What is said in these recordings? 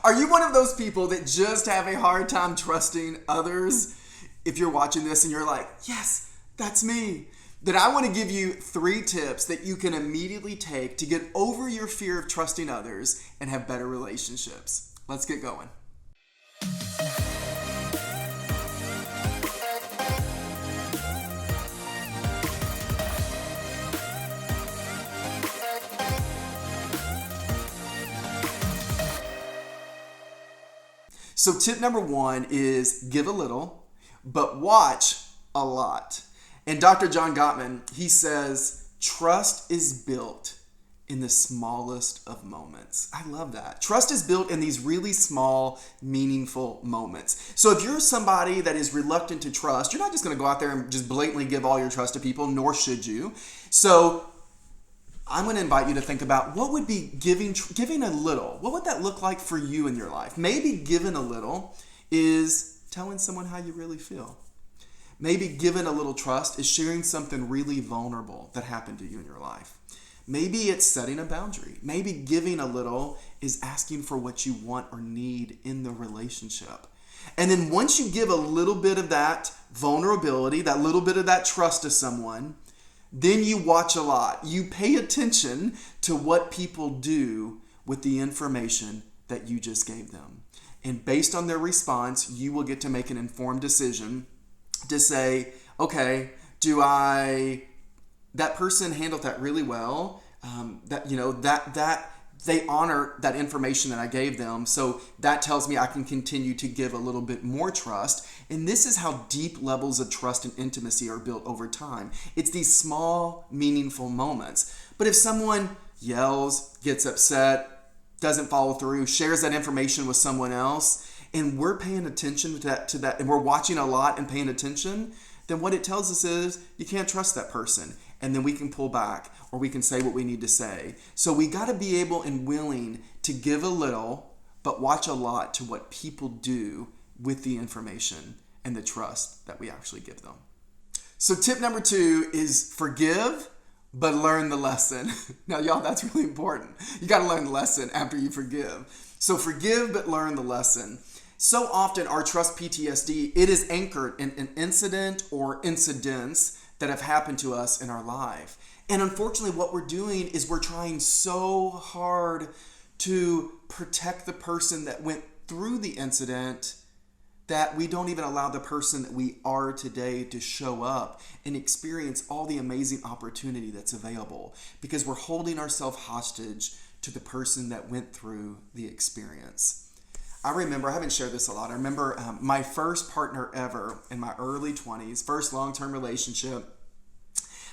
Are you one of those people that just have a hard time trusting others? If you're watching this and you're like, yes, that's me, then I want to give you 3 tips that you can immediately take to get over your fear of trusting others and have better relationships. Let's get going. So tip number 1 is give a little, but watch a lot. And Dr. John Gottman, he says, trust is built in the smallest of moments. I love that. Trust is built in these really small, meaningful moments. So if you're somebody that is reluctant to trust, you're not just going to go out there and just blatantly give all your trust to people, nor should you. So I'm going to invite you to think about what would be giving a little. What would that look like for you in your life? Maybe giving a little is telling someone how you really feel. Maybe giving a little trust is sharing something really vulnerable that happened to you in your life. Maybe it's setting a boundary. Maybe giving a little is asking for what you want or need in the relationship. And then once you give a little bit of that vulnerability, that little bit of that trust to someone, then you watch a lot. You pay attention to what people do with the information that you just gave them. And based on their response, you will get to make an informed decision to say, okay, that person handled that really well. That they honor that information that I gave them. So that tells me I can continue to give a little bit more trust. And this is how deep levels of trust and intimacy are built over time. It's these small, meaningful moments. But if someone yells, gets upset, doesn't follow through, shares that information with someone else, and we're paying attention to that, and we're watching a lot and paying attention, then what it tells us is you can't trust that person. And then we can pull back, or we can say what we need to say. So we got to be able and willing to give a little, but watch a lot to what people do with the information and the trust that we actually give them. So tip number 2 is forgive, but learn the lesson. Now, y'all, that's really important. You got to learn the lesson after you forgive. So forgive, but learn the lesson. So often our trust PTSD, it is anchored in an incident or incidents that have happened to us in our life. And unfortunately, what we're doing is we're trying so hard to protect the person that went through the incident that we don't even allow the person that we are today to show up and experience all the amazing opportunity that's available, because we're holding ourselves hostage to the person that went through the experience. I haven't shared this a lot. I remember my first partner ever in my early 20s, first long-term relationship.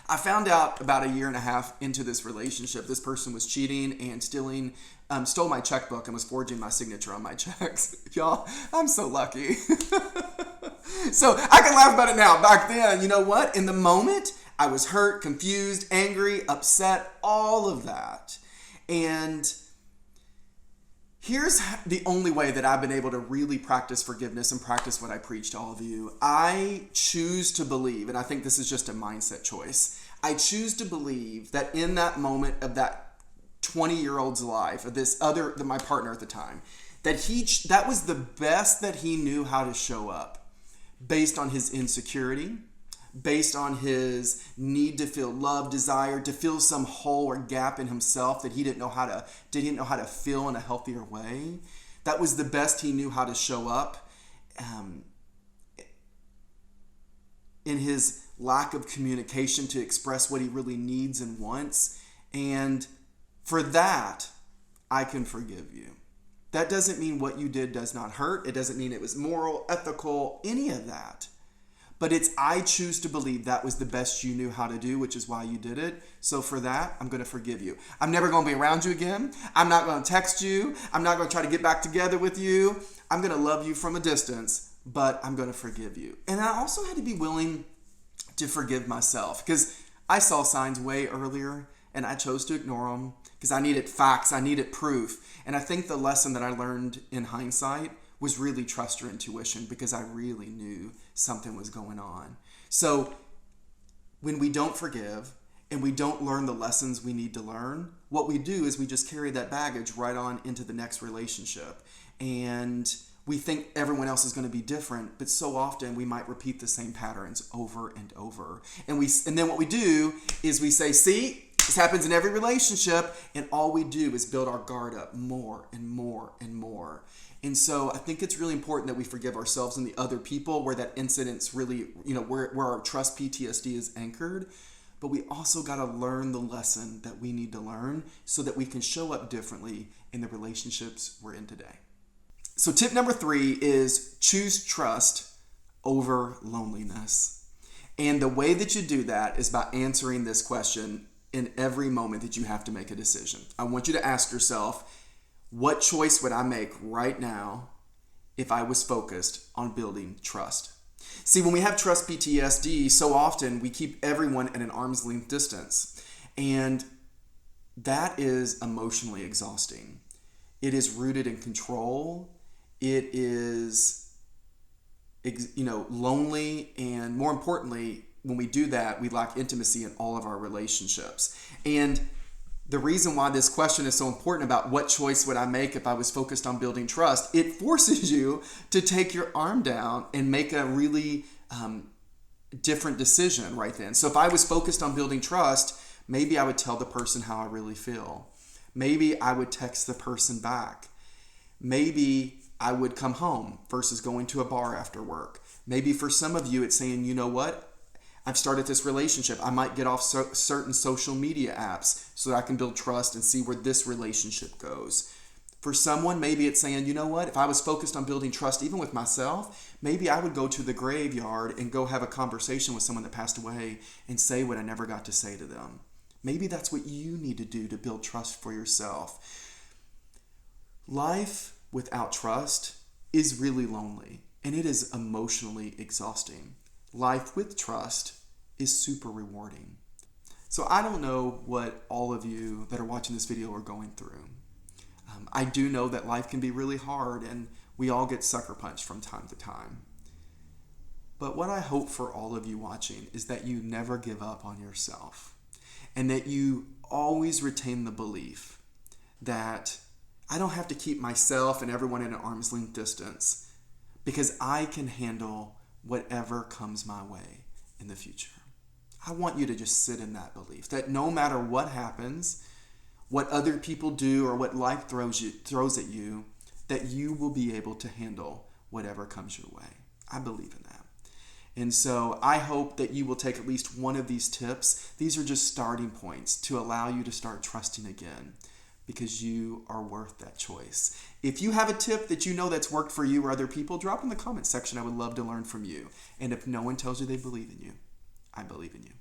I found out about a year and a half into this relationship, this person was cheating and stole my checkbook and was forging my signature on my checks. Y'all, I'm so lucky. So I can laugh about it now. Back then, you know what? In the moment, I was hurt, confused, angry, upset, all of that. And here's the only way that I've been able to really practice forgiveness and practice what I preach to all of you. I choose to believe, and I think this is just a mindset choice, I choose to believe that in that moment of that 20-year-old's life, of my partner at the time, that was the best that he knew how to show up based on his insecurity, based on his need to feel love, desire, to fill some hole or gap in himself that he didn't know how to fill in a healthier way. That was the best he knew how to show up in his lack of communication to express what he really needs and wants. And for that, I can forgive you. That doesn't mean what you did does not hurt. It doesn't mean it was moral, ethical, any of that. But I choose to believe that was the best you knew how to do, which is why you did it. So for that, I'm going to forgive you. I'm never going to be around you again. I'm not going to text you. I'm not going to try to get back together with you. I'm going to love you from a distance, but I'm going to forgive you. And I also had to be willing to forgive myself, because I saw signs way earlier and I chose to ignore them because I needed facts. I needed proof. And I think the lesson that I learned in hindsight was really trust your intuition, because I really knew something was going on. So when we don't forgive and we don't learn the lessons we need to learn, what we do is we just carry that baggage right on into the next relationship. And we think everyone else is going to be different, but so often we might repeat the same patterns over and over. And then what we do is we say, see, this happens in every relationship, and all we do is build our guard up more and more and more. And so I think it's really important that we forgive ourselves and the other people where that incident's really, where our trust PTSD is anchored. But we also got to learn the lesson that we need to learn so that we can show up differently in the relationships we're in today. So tip number 3 is choose trust over loneliness. And the way that you do that is by answering this question in every moment that you have to make a decision. I want you to ask yourself, what choice would I make right now if I was focused on building trust? See, when we have trust PTSD, so often we keep everyone at an arm's length distance. And that is emotionally exhausting. It is rooted in control. It is, lonely. And more importantly, when we do that, we lack intimacy in all of our relationships. And the reason why this question is so important about what choice would I make if I was focused on building trust, it forces you to take your arm down and make a really different decision right then. So if I was focused on building trust, maybe I would tell the person how I really feel. Maybe I would text the person back. Maybe I would come home versus going to a bar after work. Maybe for some of you, it's saying, you know what? I've started this relationship. I might get off certain social media apps so that I can build trust and see where this relationship goes. For someone, maybe it's saying, you know what? If I was focused on building trust, even with myself, maybe I would go to the graveyard and go have a conversation with someone that passed away and say what I never got to say to them. Maybe that's what you need to do to build trust for yourself. Life without trust is really lonely, and it is emotionally exhausting. Life with trust is super rewarding. So I don't know what all of you that are watching this video are going through. I do know that life can be really hard and we all get sucker punched from time to time. But what I hope for all of you watching is that you never give up on yourself and that you always retain the belief that I don't have to keep myself and everyone at an arm's length distance because I can handle whatever comes my way in the future. I want you to just sit in that belief that no matter what happens, what other people do or what life throws at you, that you will be able to handle whatever comes your way. I believe in that. And so I hope that you will take at least one of these tips. These are just starting points to allow you to start trusting again because you are worth that choice. If you have a tip that you know that's worked for you or other people, drop in the comment section. I would love to learn from you. And if no one tells you they believe in you, I believe in you.